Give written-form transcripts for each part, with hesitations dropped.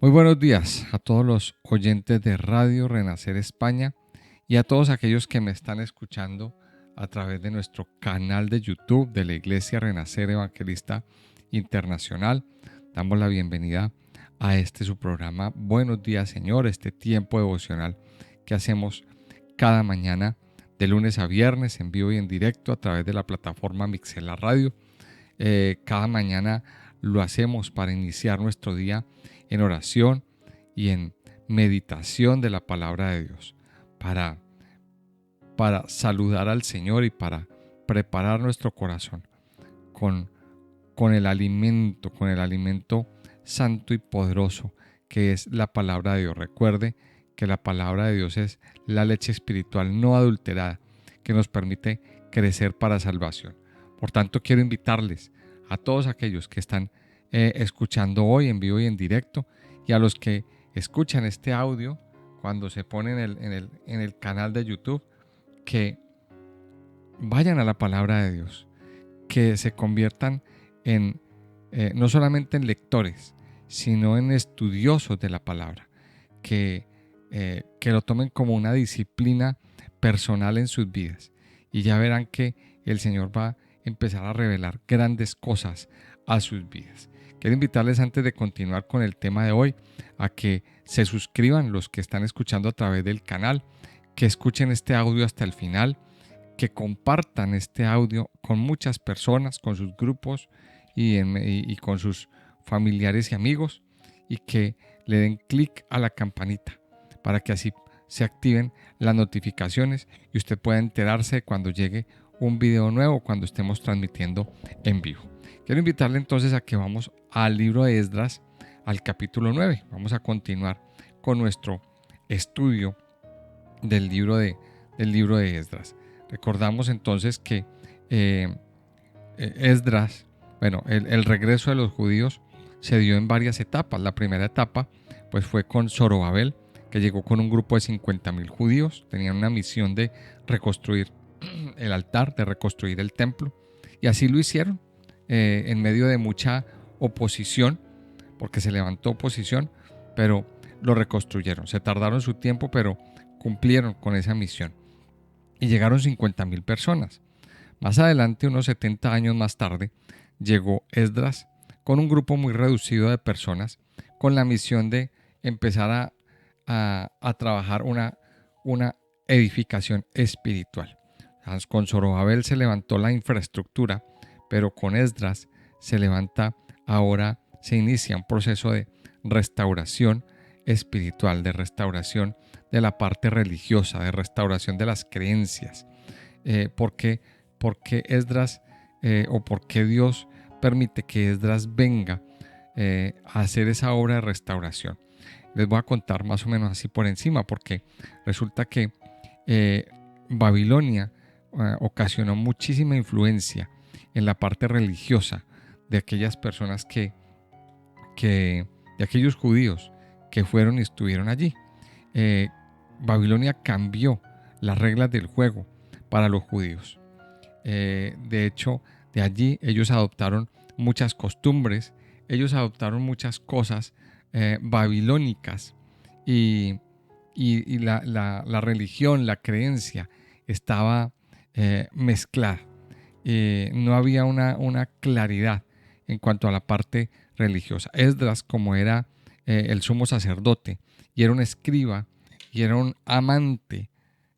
Muy buenos días a todos los oyentes de Radio Renacer España y a todos aquellos que me están escuchando a través de nuestro canal de YouTube de la Iglesia Renacer Evangelista Internacional. Damos la bienvenida a su programa Buenos días, Señor, este tiempo devocional que hacemos cada mañana de lunes a viernes en vivo y en directo a través de la plataforma Mixela Radio. Cada mañana lo hacemos para iniciar nuestro día en oración y en meditación de la palabra de Dios, para saludar al Señor y para preparar nuestro corazón con el alimento santo y poderoso que es la palabra de Dios. Recuerde que la palabra de Dios es la leche espiritual no adulterada que nos permite crecer para salvación. Por tanto, quiero invitarles a todos aquellos que están escuchando hoy en vivo y en directo, y a los que escuchan este audio cuando se ponen en el canal de YouTube, que vayan a la palabra de Dios, que se conviertan en no solamente en lectores, sino en estudiosos de la palabra, que lo tomen como una disciplina personal en sus vidas, y ya verán que el Señor va a empezar a revelar grandes cosas a sus vidas. Quiero invitarles, antes de continuar con el tema de hoy, a que se suscriban los que están escuchando a través del canal, que escuchen este audio hasta el final, que compartan este audio con muchas personas, con sus grupos y con sus familiares y amigos, y que le den clic a la campanita para que así se activen las notificaciones y usted pueda enterarse cuando llegue un video nuevo, cuando estemos transmitiendo en vivo. Quiero invitarle entonces a que vamos al libro de Esdras, al capítulo 9. Vamos a continuar con nuestro estudio del libro de Esdras. Recordamos entonces que Esdras, el regreso de los judíos se dio en varias etapas. La primera etapa pues fue con Zorobabel, que llegó con un grupo de 50,000 judíos. Tenían una misión de reconstruir el altar, de reconstruir el templo, y así lo hicieron en medio de mucha oposición, porque se levantó oposición, pero lo reconstruyeron. Se tardaron su tiempo, pero cumplieron con esa misión y llegaron 50,000 personas. Más adelante, unos 70 años más tarde, llegó Esdras con un grupo muy reducido de personas, con la misión de empezar a trabajar una edificación espiritual. Con Zorobabel se levantó la infraestructura, pero con Esdras se inicia un proceso de restauración espiritual, de restauración de la parte religiosa, de restauración de las creencias. ¿Por qué Esdras o por qué Dios permite que Esdras venga a hacer esa obra de restauración? Les voy a contar más o menos así por encima, porque resulta que Babilonia ocasionó muchísima influencia en la parte religiosa de aquellas personas de aquellos judíos que fueron y estuvieron allí. Babilonia cambió las reglas del juego para los judíos. De hecho, de allí ellos adoptaron muchas costumbres, ellos adoptaron muchas cosas babilónicas, y la religión, la creencia estaba mezclada. No había una claridad en cuanto a la parte religiosa. Esdras, como era el sumo sacerdote y era un escriba y era un amante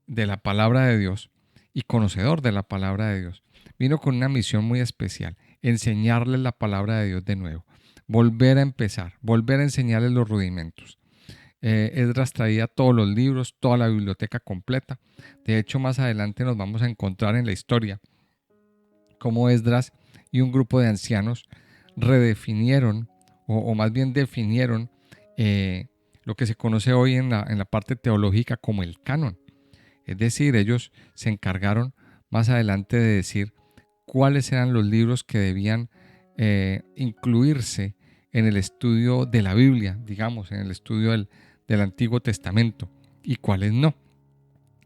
de la palabra de Dios y conocedor de la palabra de Dios, vino con una misión muy especial: enseñarles la palabra de Dios de nuevo, volver a empezar, volver a enseñarles los rudimentos. Esdras traía todos los libros, toda la biblioteca completa. De hecho, más adelante nos vamos a encontrar en la historia cómo Esdras y un grupo de ancianos redefinieron, o más bien definieron, lo que se conoce hoy en la parte teológica como el canon. Es decir, ellos se encargaron más adelante de decir cuáles eran los libros que debían incluirse en el estudio de la Biblia, digamos, en el estudio del Antiguo Testamento, y cuáles no.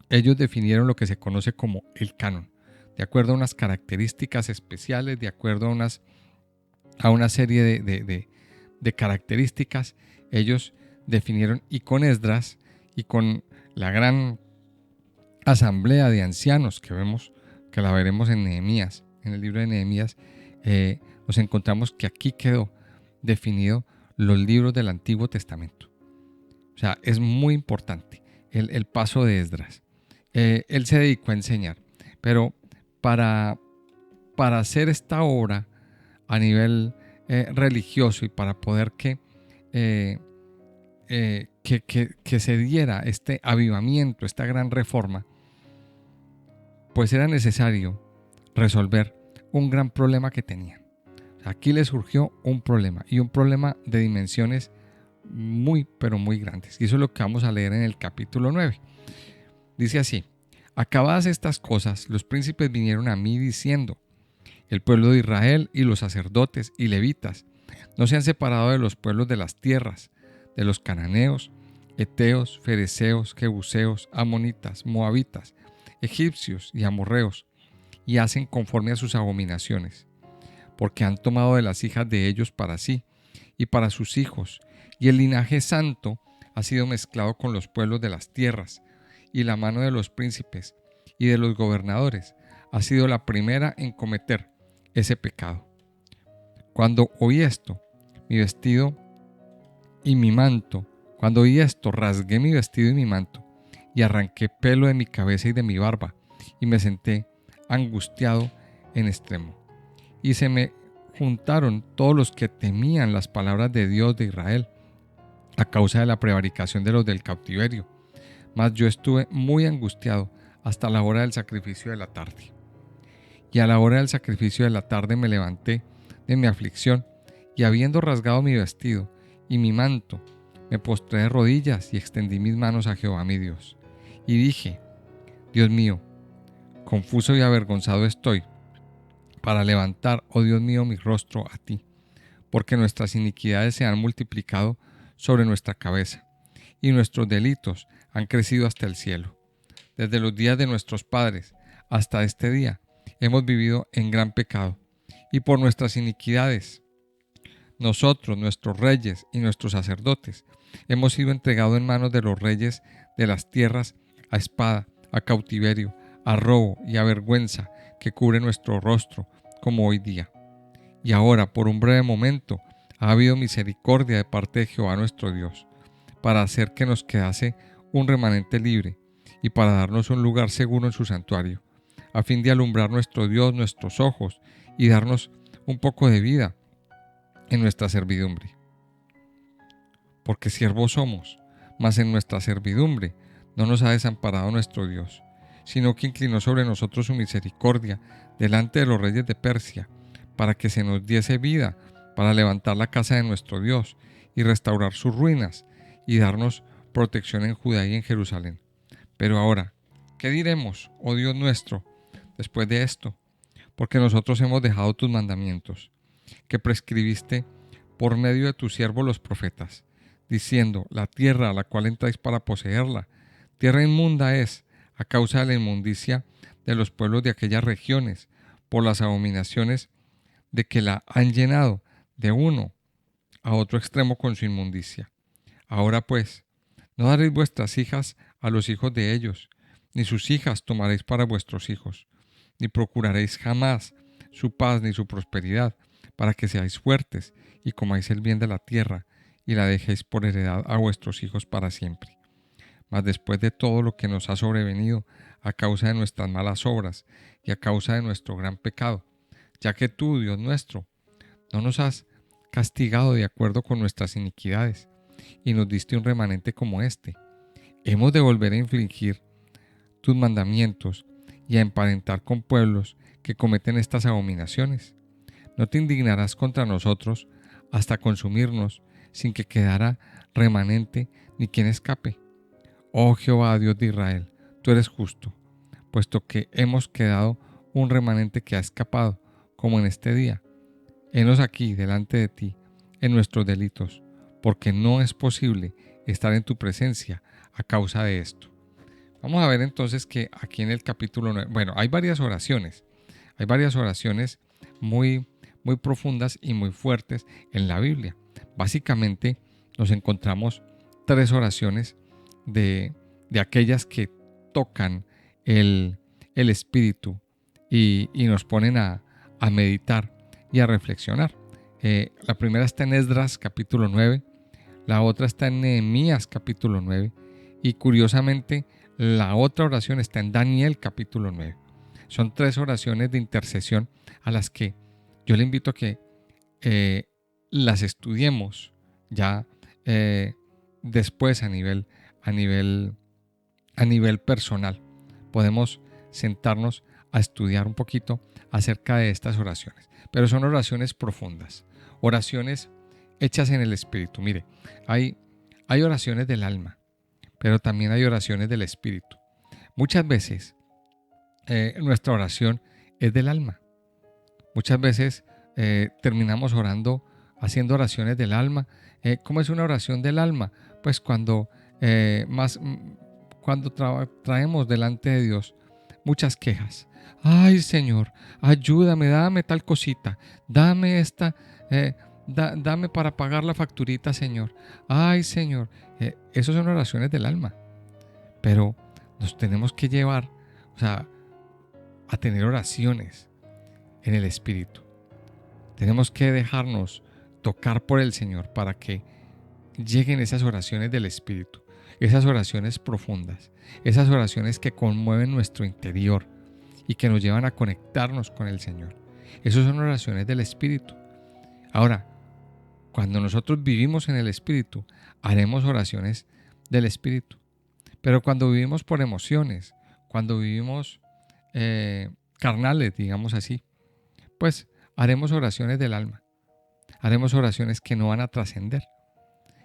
Ellos definieron lo que se conoce como el canon, de acuerdo a unas características especiales, de acuerdo a una serie de características ellos definieron, y con Esdras y con la gran asamblea de ancianos que vemos, que la veremos en Nehemías, en el libro de Nehemías, nos encontramos que aquí quedó definido los libros del Antiguo Testamento. O sea, es muy importante el paso de Esdras. Él se dedicó a enseñar, pero para hacer esta obra a nivel religioso y para poder que se diera este avivamiento, esta gran reforma, pues era necesario resolver un gran problema que tenían. Aquí le surgió un problema, y un problema de dimensiones muy, pero muy grandes. Y eso es lo que vamos a leer en el capítulo 9. Dice así: acabadas estas cosas, los príncipes vinieron a mí diciendo: el pueblo de Israel y los sacerdotes y levitas no se han separado de los pueblos de las tierras, de los cananeos, heteos, fereceos, jebuseos, amonitas, moabitas, egipcios y amorreos, y hacen conforme a sus abominaciones, porque han tomado de las hijas de ellos para sí y para sus hijos, y el linaje santo ha sido mezclado con los pueblos de las tierras, y la mano de los príncipes y de los gobernadores ha sido la primera en cometer ese pecado. Cuando oí esto, rasgué mi vestido y mi manto, y arranqué pelo de mi cabeza y de mi barba, y me senté angustiado en extremo. Y se me juntaron todos los que temían las palabras de Dios de Israel, a causa de la prevaricación de los del cautiverio. Mas yo estuve muy angustiado hasta la hora del sacrificio de la tarde. Y a la hora del sacrificio de la tarde me levanté de mi aflicción, y habiendo rasgado mi vestido y mi manto, me postré de rodillas y extendí mis manos a Jehová mi Dios. Y dije: Dios mío, confuso y avergonzado estoy para levantar, oh Dios mío, mi rostro a ti, porque nuestras iniquidades se han multiplicado sobre nuestra cabeza, y nuestros delitos han crecido hasta el cielo. Desde los días de nuestros padres hasta este día hemos vivido en gran pecado, y por nuestras iniquidades nosotros, nuestros reyes y nuestros sacerdotes, hemos sido entregados en manos de los reyes de las tierras a espada, a cautiverio, a robo y a vergüenza que cubre nuestro rostro, como hoy día. Y ahora, por un breve momento, ha habido misericordia de parte de Jehová nuestro Dios, para hacer que nos quedase un remanente libre y para darnos un lugar seguro en su santuario, a fin de alumbrar nuestro Dios nuestros ojos y darnos un poco de vida en nuestra servidumbre. Porque siervos somos, mas en nuestra servidumbre no nos ha desamparado nuestro Dios, sino que inclinó sobre nosotros su misericordia delante de los reyes de Persia, para que se nos diese vida para levantar la casa de nuestro Dios y restaurar sus ruinas y darnos protección en Judá y en Jerusalén. Pero ahora, ¿qué diremos, oh Dios nuestro, después de esto? Porque nosotros hemos dejado tus mandamientos, que prescribiste por medio de tus siervos los profetas, diciendo: la tierra a la cual entráis para poseerla, tierra inmunda es, a causa de la inmundicia de los pueblos de aquellas regiones, por las abominaciones de que la han llenado de uno a otro extremo con su inmundicia. Ahora pues, no daréis vuestras hijas a los hijos de ellos, ni sus hijas tomaréis para vuestros hijos, ni procuraréis jamás su paz ni su prosperidad, para que seáis fuertes y comáis el bien de la tierra, y la dejéis por heredad a vuestros hijos para siempre. Mas después de todo lo que nos ha sobrevenido a causa de nuestras malas obras y a causa de nuestro gran pecado, ya que tú, Dios nuestro, no nos has castigado de acuerdo con nuestras iniquidades, y nos diste un remanente como este, ¿hemos de volver a infringir tus mandamientos y a emparentar con pueblos que cometen estas abominaciones? ¿No te indignarás contra nosotros hasta consumirnos sin que quedara remanente ni quien escape? Oh Jehová, Dios de Israel, tú eres justo, puesto que hemos quedado un remanente que ha escapado, como en este día. Henos aquí delante de ti en nuestros delitos, porque no es posible estar en tu presencia a causa de esto. Vamos a ver entonces que aquí en el capítulo 9, hay varias oraciones muy profundas y muy fuertes en la Biblia. Básicamente nos encontramos tres oraciones de aquellas que tocan el espíritu y nos ponen a meditar y a reflexionar. La primera está en Esdras capítulo 9, la otra está en Nehemías capítulo 9 y curiosamente la otra oración está en Daniel capítulo 9. Son tres oraciones de intercesión a las que yo le invito a que las estudiemos ya después a nivel personal. Podemos sentarnos a estudiar un poquito acerca de estas oraciones, pero son oraciones profundas, oraciones hechas en el espíritu. Mire, hay oraciones del alma, pero también hay oraciones del espíritu. Muchas veces nuestra oración es del alma. Muchas veces terminamos orando, haciendo oraciones del alma. ¿Cómo es una oración del alma? Pues cuando traemos delante de Dios muchas quejas. Ay, Señor, ayúdame, dame tal cosita, dame esta, dame para pagar la facturita, Señor. Ay, Señor, esas son oraciones del alma. Pero nos tenemos que llevar, a tener oraciones en el espíritu. Tenemos que dejarnos tocar por el Señor para que lleguen esas oraciones del espíritu, esas oraciones profundas, esas oraciones que conmueven nuestro interior y que nos llevan a conectarnos con el Señor. Esas son oraciones del espíritu. Ahora, cuando nosotros vivimos en el espíritu, haremos oraciones del espíritu. Pero cuando vivimos por emociones, cuando vivimos carnales, digamos así, pues haremos oraciones del alma. Haremos oraciones que no van a trascender.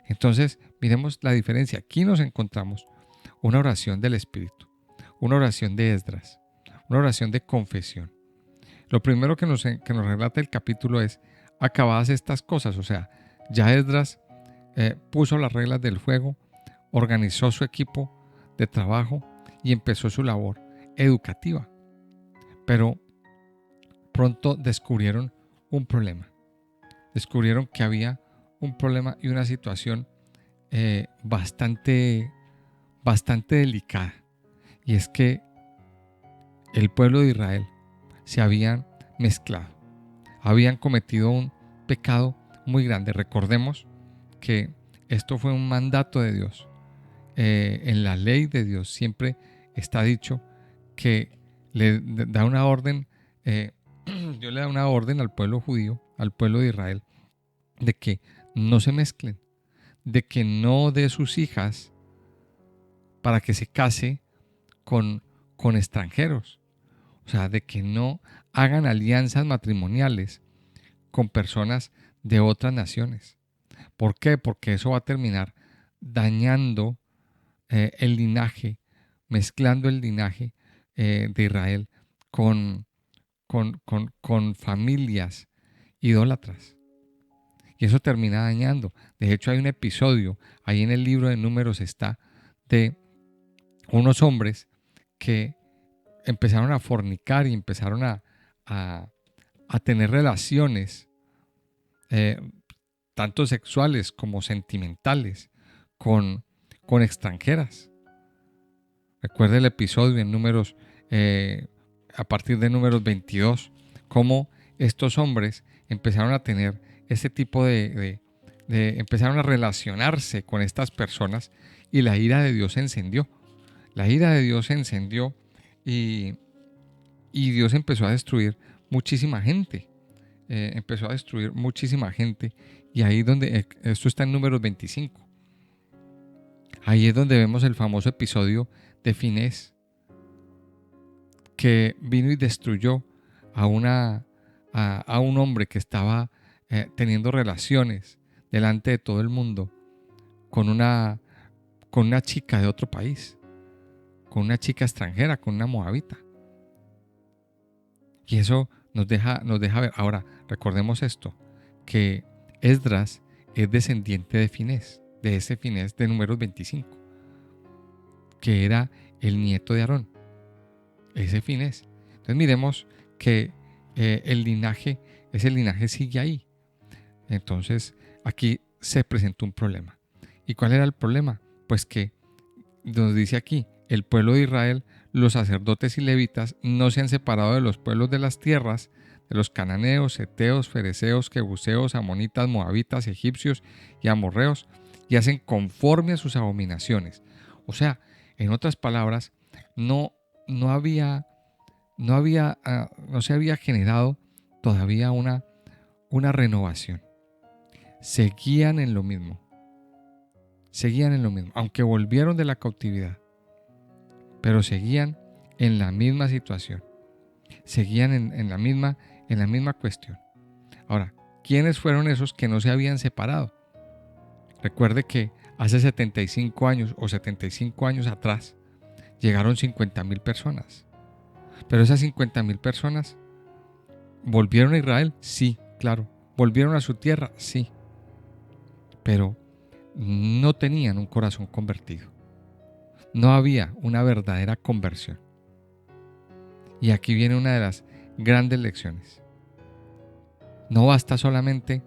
Entonces, miremos la diferencia. Aquí nos encontramos una oración del Espíritu, una oración de Esdras, una oración de confesión. Lo primero que nos relata el capítulo es: acabadas estas cosas. O sea, ya Esdras puso las reglas del juego, organizó su equipo de trabajo y empezó su labor educativa. Pero pronto descubrieron un problema. Descubrieron que había un problema y una situación bastante delicada. Y es que el pueblo de Israel se habían mezclado. Habían cometido un pecado muy grande. Recordemos que esto fue un mandato de Dios. En la ley de Dios siempre está dicho que le da una orden, Dios le da una orden al pueblo judío, al pueblo de Israel, de que no se mezclen, de que no dé sus hijas para que se case con extranjeros. O sea, de que no hagan alianzas matrimoniales con personas de otras naciones. ¿Por qué? Porque eso va a terminar dañando el linaje, mezclando el linaje de Israel con familias idólatras. Y eso termina dañando. De hecho, hay un episodio, ahí en el libro de Números está, de unos hombres que empezaron a fornicar y empezaron a tener relaciones tanto sexuales como sentimentales con extranjeras. Recuerda el episodio en Números, a partir de Números 22, cómo estos hombres empezaron a tener ese tipo empezaron a relacionarse con estas personas y la ira de Dios se encendió. La ira de Dios se encendió y Dios empezó a destruir muchísima gente. Empezó a destruir muchísima gente. Y ahí donde, esto está en Números 25. Ahí es donde vemos el famoso episodio de Finés, que vino y destruyó a un hombre que estaba teniendo relaciones delante de todo el mundo con una chica de otro país, con una chica extranjera, con una moabita. Y eso nos deja ver. Ahora, recordemos esto, que Esdras es descendiente de Finés, de ese Finés de Números 25, que era el nieto de Aarón, ese Finés. Entonces miremos que ese linaje sigue ahí. Entonces aquí se presentó un problema. ¿Y cuál era el problema? Pues que nos dice aquí, el pueblo de Israel, los sacerdotes y levitas no se han separado de los pueblos de las tierras, de los cananeos, heteos, fereceos, jebuseos, amonitas, moabitas, egipcios y amorreos, y hacen conforme a sus abominaciones. O sea, en otras palabras, no, no había, no se había generado todavía una renovación. Seguían en lo mismo. Seguían en lo mismo, aunque volvieron de la cautividad, pero seguían en la misma situación, seguían en la misma cuestión. Ahora, ¿quiénes fueron esos que no se habían separado? Recuerde que hace 75 años o 75 años atrás llegaron 50,000 personas, pero esas 50,000 personas ¿volvieron a Israel? Sí, claro. ¿Volvieron a su tierra? Sí, pero no tenían un corazón convertido. No había una verdadera conversión. Y aquí viene una de las grandes lecciones. No basta solamente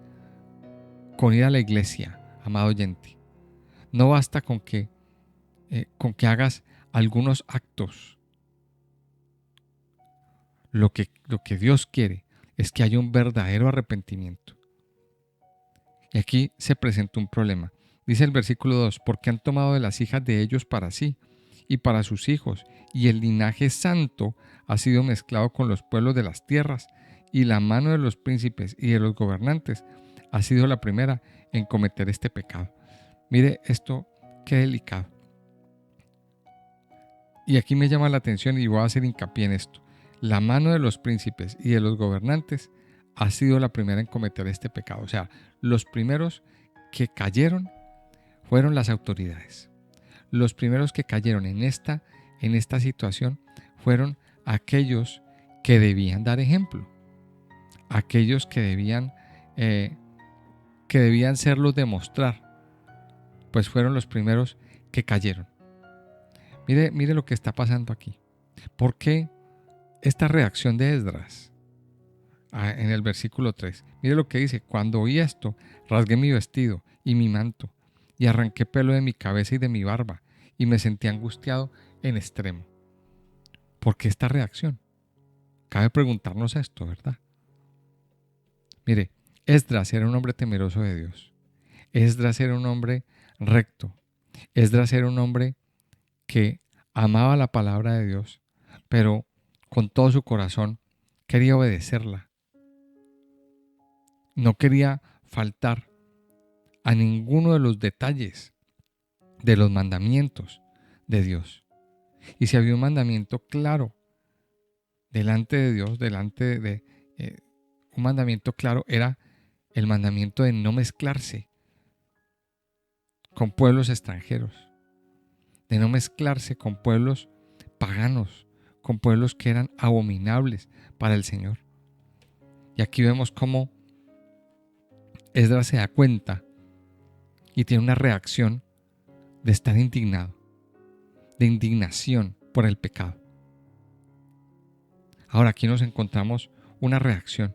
con ir a la iglesia, amado oyente. No basta con que hagas algunos actos. Lo que Dios quiere es que haya un verdadero arrepentimiento. Y aquí se presenta un problema. Dice el versículo 2, porque han tomado de las hijas de ellos para sí y para sus hijos, y el linaje santo ha sido mezclado con los pueblos de las tierras, y la mano de los príncipes y de los gobernantes ha sido la primera en cometer este pecado. Mire esto, qué delicado. Y aquí me llama la atención y voy a hacer hincapié en esto. La mano de los príncipes y de los gobernantes ha sido la primera en cometer este pecado. O sea, los primeros que cayeron fueron las autoridades. Los primeros que cayeron en esta situación fueron aquellos que debían dar ejemplo, aquellos que debían serlos demostrar, pues fueron los primeros que cayeron. Mire lo que está pasando aquí. ¿Por qué esta reacción de Esdras? En el versículo 3. Mire lo que dice: cuando oí esto, rasgué mi vestido y mi manto, y arranqué pelo de mi cabeza y de mi barba, y me sentí angustiado en extremo. ¿Por qué esta reacción? Cabe preguntarnos esto, ¿verdad? Mire, Esdras era un hombre temeroso de Dios. Esdras era un hombre recto. Esdras era un hombre que amaba la palabra de Dios, pero con todo su corazón quería obedecerla. No quería faltar a ninguno de los detalles de los mandamientos de Dios. Y si había un mandamiento claro delante de Dios, un mandamiento claro, era el mandamiento de no mezclarse con pueblos extranjeros, de no mezclarse con pueblos paganos, con pueblos que eran abominables para el Señor. Y aquí vemos cómo Esdras se da cuenta y tiene una reacción de estar indignado, de indignación por el pecado. Ahora aquí nos encontramos una reacción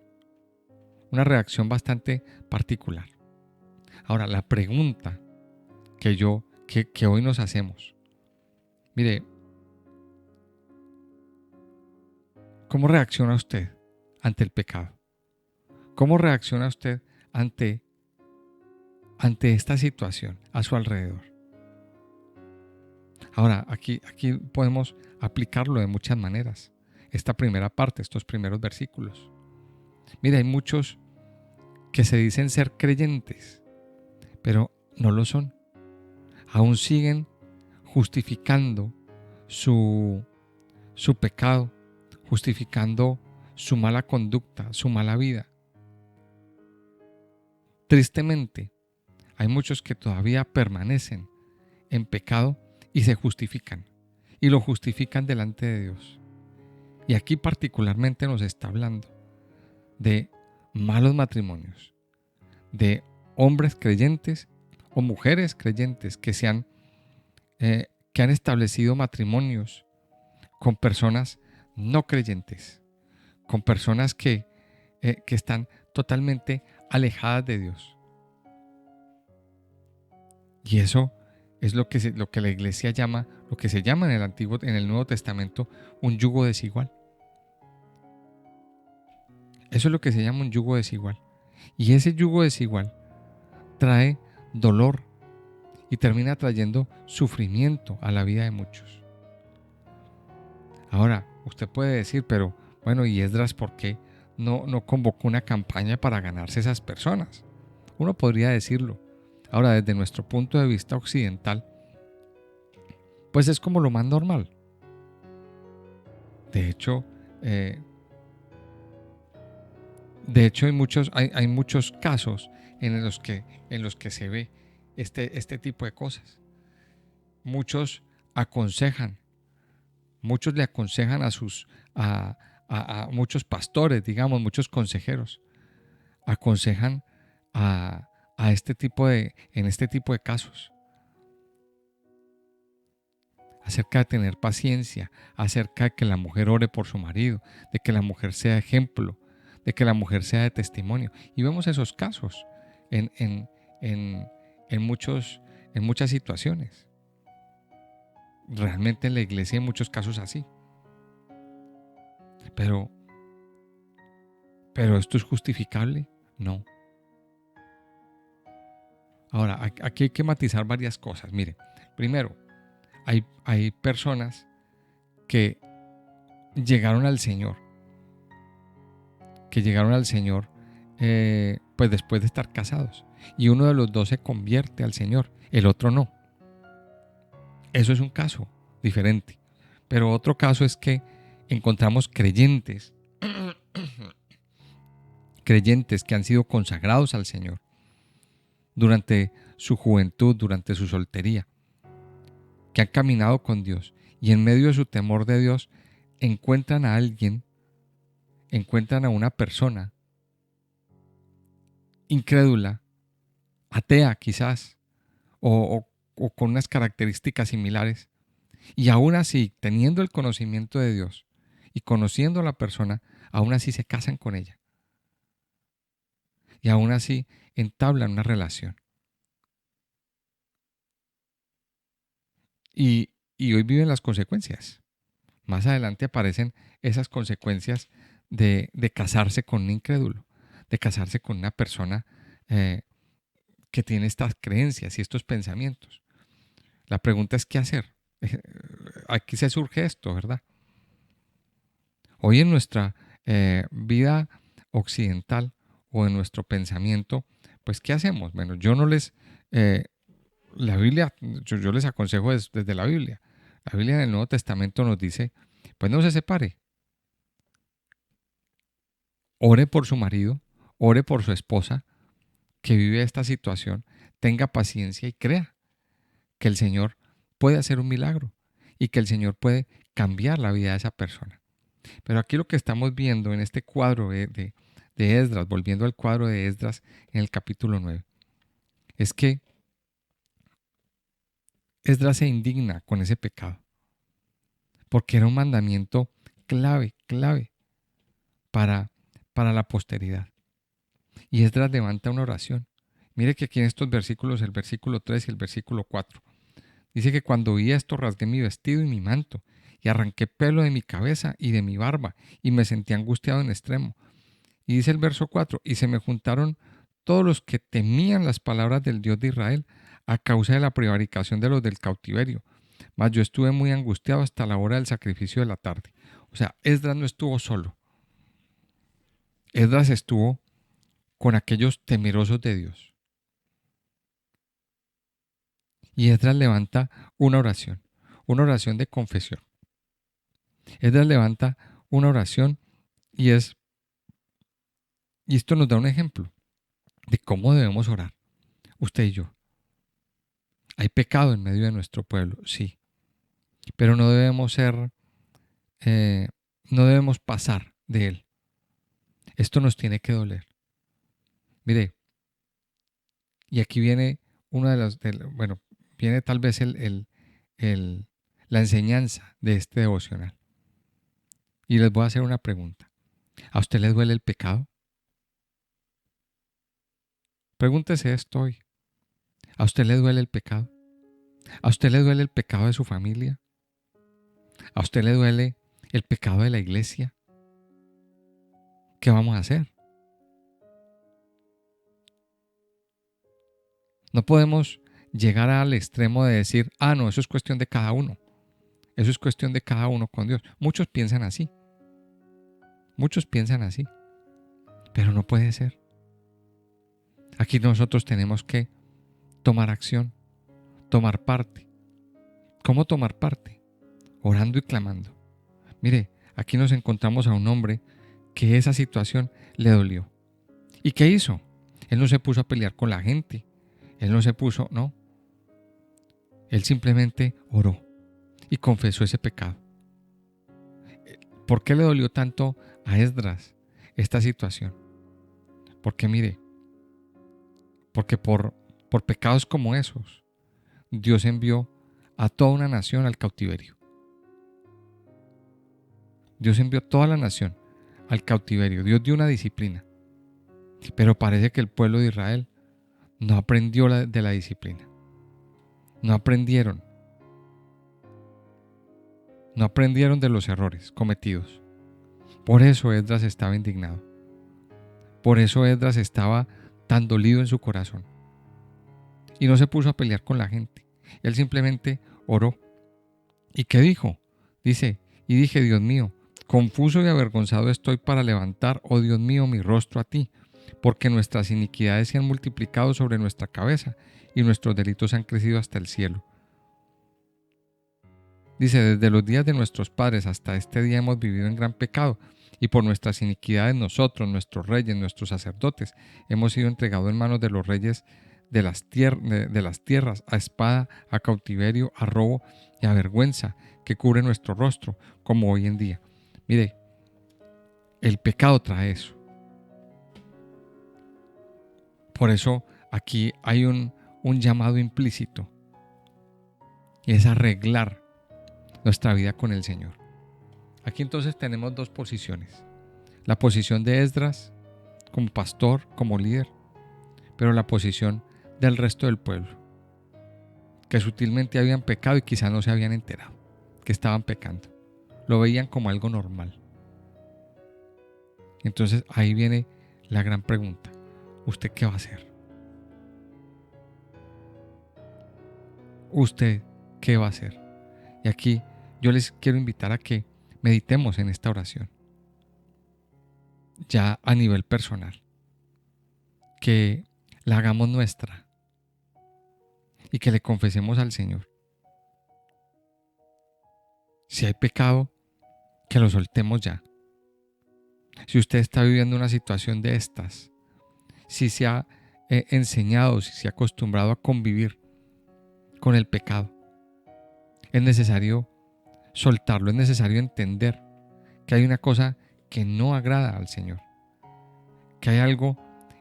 bastante particular. Ahora, la pregunta que hoy nos hacemos, mire, ¿cómo reacciona usted ante el pecado? ¿Cómo reacciona usted ante esta situación a su alrededor? Ahora, aquí podemos aplicarlo de muchas maneras. Esta primera parte, estos primeros versículos. Mira, hay muchos que se dicen ser creyentes, pero no lo son. Aún siguen justificando su pecado, justificando su mala conducta, su mala vida. Tristemente, hay muchos que todavía permanecen en pecado y se justifican, y lo justifican delante de Dios. Y aquí particularmente nos está hablando de malos matrimonios, de hombres creyentes o mujeres creyentes que han establecido matrimonios con personas no creyentes, con personas que están totalmente alejadas de Dios. Y eso es lo que la iglesia llama, lo que se llama en el Nuevo Testamento, un yugo desigual. Eso es lo que se llama un yugo desigual. Y ese yugo desigual trae dolor y termina trayendo sufrimiento a la vida de muchos. Ahora, usted puede decir, pero bueno, ¿y Esdras por qué no convocó una campaña para ganarse esas personas? Uno podría decirlo. Ahora, desde nuestro punto de vista occidental, pues es como lo más normal. De hecho, eh, hay muchos casos en los que se ve este tipo de cosas. Muchos aconsejan, muchos le aconsejan a, a muchos pastores, digamos, muchos consejeros, aconsejan a en este tipo de casos, acerca de tener paciencia, acerca de que la mujer ore por su marido, de que la mujer sea ejemplo, de que la mujer sea de testimonio. Y vemos esos casos en, en, en, en muchas situaciones. Realmente en la iglesia hay muchos casos así. Pero, pero ¿esto es justificable? No. Ahora, aquí hay que matizar varias cosas. Mire, primero, hay personas que llegaron al Señor, pues después de estar casados. Y uno de los dos se convierte al Señor, el otro no. Eso es un caso diferente. Pero otro caso es que encontramos creyentes que han sido consagrados al Señor durante su juventud, durante su soltería, que han caminado con Dios y en medio de su temor de Dios encuentran a alguien, encuentran a una persona incrédula, atea quizás, o con unas características similares, y aún así, teniendo el conocimiento de Dios y conociendo a la persona, aún así se casan con ella y aún así entablan una relación. Y hoy viven las consecuencias. Más adelante aparecen esas consecuencias de casarse con un incrédulo, de casarse con una persona eh, que tiene estas creencias y estos pensamientos. La pregunta es qué hacer. Aquí se surge esto, ¿verdad? Hoy en nuestra vida occidental o en nuestro pensamiento, pues ¿qué hacemos? Bueno, yo no les... la Biblia, yo les aconsejo desde la Biblia. La Biblia en el Nuevo Testamento nos dice, pues no se separe. Ore por su marido, ore por su esposa que vive esta situación, tenga paciencia y crea que el Señor puede hacer un milagro y que el Señor puede cambiar la vida de esa persona. Pero aquí lo que estamos viendo en este cuadro de Esdras, volviendo al cuadro de Esdras en el capítulo 9, es que Esdras se indigna con ese pecado, porque era un mandamiento clave para, para la posteridad. Y Esdras levanta una oración. Mire que aquí en estos versículos, el versículo 3 y el versículo 4, dice que cuando oí esto rasgué mi vestido y mi manto, y arranqué pelo de mi cabeza y de mi barba, y me sentí angustiado en extremo. Y dice el verso 4, y se me juntaron todos los que temían las palabras del Dios de Israel a causa de la prevaricación de los del cautiverio. Mas yo estuve muy angustiado hasta la hora del sacrificio de la tarde. O sea, Esdras no estuvo solo. Esdras estuvo con aquellos temerosos de Dios. Y Esdras levanta una oración de confesión. Esdras levanta una oración y y esto nos da un ejemplo de cómo debemos orar, usted y yo. Hay pecado en medio de nuestro pueblo, sí, pero no debemos eh, no debemos pasar de él. Esto nos tiene que doler. Mire, y aquí viene una de bueno, viene tal vez el- la enseñanza de este devocional. Y les voy a hacer una pregunta. ¿A usted le duele el pecado? Pregúntese esto hoy. ¿A usted le duele el pecado? ¿A usted le duele el pecado de su familia? ¿A usted le duele el pecado de la iglesia? ¿Qué vamos a hacer? No podemos llegar al extremo de decir, no, eso es cuestión de cada uno. Eso es cuestión de cada uno con Dios. Muchos piensan así. Muchos piensan así. Pero no puede ser. Aquí nosotros tenemos que tomar acción, tomar parte. ¿Cómo tomar parte? Orando y clamando. Mire, aquí nos encontramos a un hombre que esa situación le dolió. ¿Y qué hizo? Él no se puso a pelear con la gente. Él no se puso, no. Él simplemente oró y confesó ese pecado. ¿Por qué le dolió tanto a Esdras esta situación? Porque mire, porque por pecados como esos, Dios envió a toda una nación al cautiverio. Dios envió a toda la nación al cautiverio. Dios dio una disciplina. Pero parece que el pueblo de Israel no aprendió de la disciplina. No aprendieron. No aprendieron de los errores cometidos. Por eso Esdras estaba indignado. Por eso Esdras estaba tan dolido en su corazón. Y no se puso a pelear con la gente. Él simplemente oró. ¿Y qué dijo? Dice, y dije, Dios mío, confuso y avergonzado estoy para levantar, oh Dios mío, mi rostro a ti, porque nuestras iniquidades se han multiplicado sobre nuestra cabeza y nuestros delitos han crecido hasta el cielo. Dice, desde los días de nuestros padres hasta este día hemos vivido en gran pecado, y por nuestras iniquidades nosotros, nuestros reyes, nuestros sacerdotes, hemos sido entregados en manos de los reyes de las tierras, a espada, a cautiverio, a robo y a vergüenza que cubre nuestro rostro, como hoy en día. Mire, el pecado trae eso. Por eso aquí hay un llamado implícito, y es arreglar nuestra vida con el Señor. Aquí entonces tenemos dos posiciones. La posición de Esdras como pastor, como líder, pero la posición del resto del pueblo, que sutilmente habían pecado y quizá no se habían enterado que estaban pecando. Lo veían como algo normal. Entonces ahí viene la gran pregunta. ¿Usted qué va a hacer? ¿Usted qué va a hacer? Y aquí yo les quiero invitar a que meditemos en esta oración, ya a nivel personal, que la hagamos nuestra y que le confesemos al Señor. Si hay pecado, que lo soltemos ya. Si usted está viviendo una situación de estas, si se ha enseñado, si se ha acostumbrado a convivir con el pecado, es necesario soltarlo, es necesario entender que hay una cosa que no agrada al Señor, que hay algo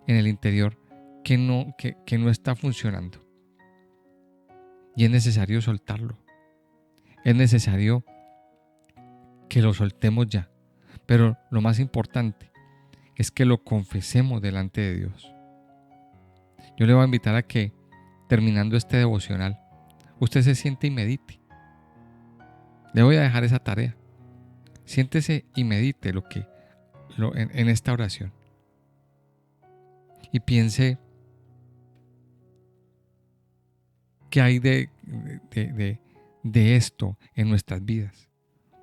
en el interior que no está funcionando. Y es necesario soltarlo. Es necesario que lo soltemos ya. Pero lo más importante es que lo confesemos delante de Dios. Yo le voy a invitar a que, terminando este devocional, usted se siente y medite. Le voy a dejar esa tarea. Siéntese y medite en esta oración. Y piense qué hay de esto en nuestras vidas.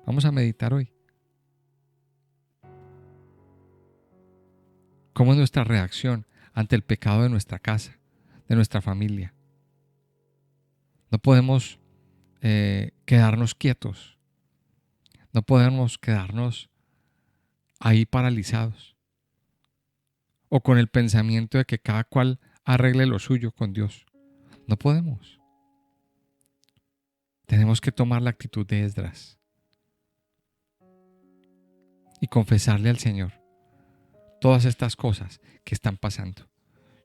Vamos a meditar hoy. ¿Cómo es nuestra reacción ante el pecado de nuestra casa, de nuestra familia? No podemos quedarnos quietos. No podemos quedarnos ahí paralizados o con el pensamiento de que cada cual arregle lo suyo con Dios. No podemos. Tenemos que tomar la actitud de Esdras y confesarle al Señor todas estas cosas que están pasando.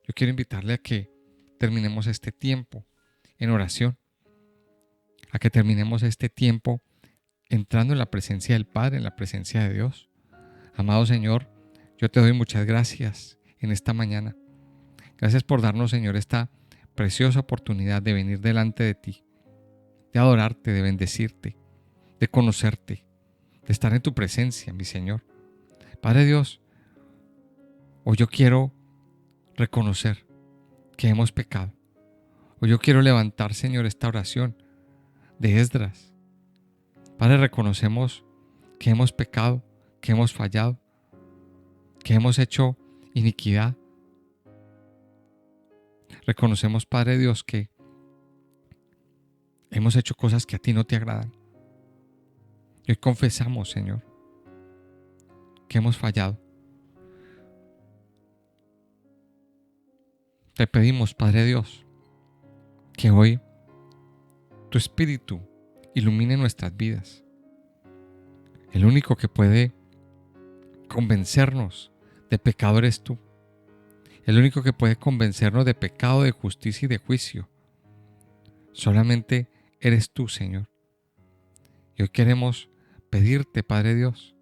Yo quiero invitarle a que terminemos este tiempo en oración, a que terminemos este tiempo entrando en la presencia del Padre, en la presencia de Dios. Amado Señor, yo te doy muchas gracias en esta mañana. Gracias por darnos, Señor, esta preciosa oportunidad de venir delante de ti, de adorarte, de bendecirte, de conocerte, de estar en tu presencia, mi Señor. Padre Dios, hoy yo quiero reconocer que hemos pecado. Hoy yo quiero levantar, Señor, esta oración de Esdras. Padre, reconocemos que hemos pecado, que hemos fallado, que hemos hecho iniquidad. Reconocemos, Padre Dios, que hemos hecho cosas que a ti no te agradan. Y hoy confesamos, Señor, que hemos fallado. Te pedimos, Padre Dios, que hoy tu Espíritu ilumine nuestras vidas. El único que puede convencernos de pecado eres tú. El único que puede convencernos de pecado, de justicia y de juicio. Solamente eres tú, Señor. Y hoy queremos pedirte, Padre Dios,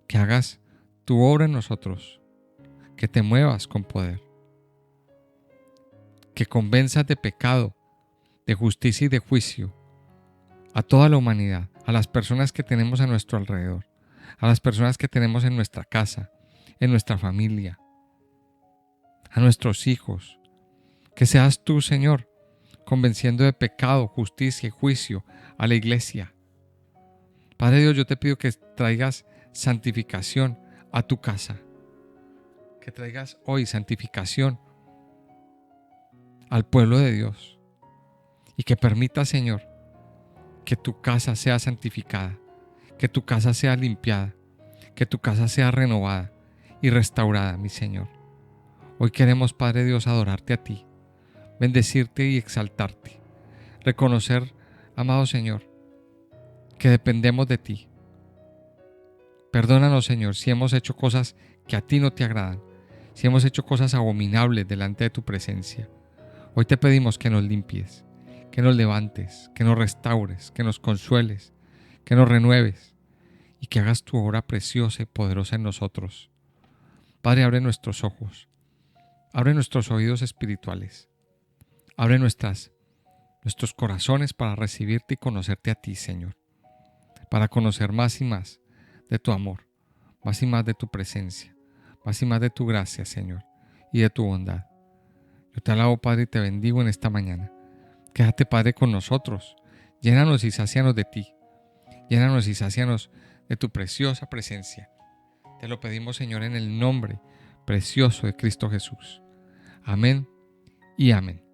que hagas tu obra en nosotros, que te muevas con poder, que convenzas de pecado, de justicia y de juicio a toda la humanidad, a las personas que tenemos a nuestro alrededor, a las personas que tenemos en nuestra casa, en nuestra familia, a nuestros hijos. Que seas tú, Señor, convenciendo de pecado, justicia y juicio a la iglesia. Padre Dios, yo te pido que traigas santificación a tu casa, que traigas hoy santificación al pueblo de Dios y que permita, Señor, que tu casa sea santificada, que tu casa sea limpiada, que tu casa sea renovada y restaurada, mi Señor. Hoy queremos, Padre Dios, adorarte a ti, bendecirte y exaltarte, reconocer, amado Señor, que dependemos de ti. Perdónanos, Señor, si hemos hecho cosas que a ti no te agradan, si hemos hecho cosas abominables delante de tu presencia. Hoy te pedimos que nos limpies, que nos levantes, que nos restaures, que nos consueles, que nos renueves y que hagas tu obra preciosa y poderosa en nosotros. Padre, abre nuestros ojos, abre nuestros oídos espirituales, abre nuestros corazones para recibirte y conocerte a ti, Señor, para conocer más y más de tu amor, más y más de tu presencia, más y más de tu gracia, Señor, y de tu bondad. Yo te alabo, Padre, y te bendigo en esta mañana. Quédate, Padre, con nosotros. Llénanos y sácianos de ti. Llénanos y sácianos de tu preciosa presencia. Te lo pedimos, Señor, en el nombre precioso de Cristo Jesús. Amén y amén.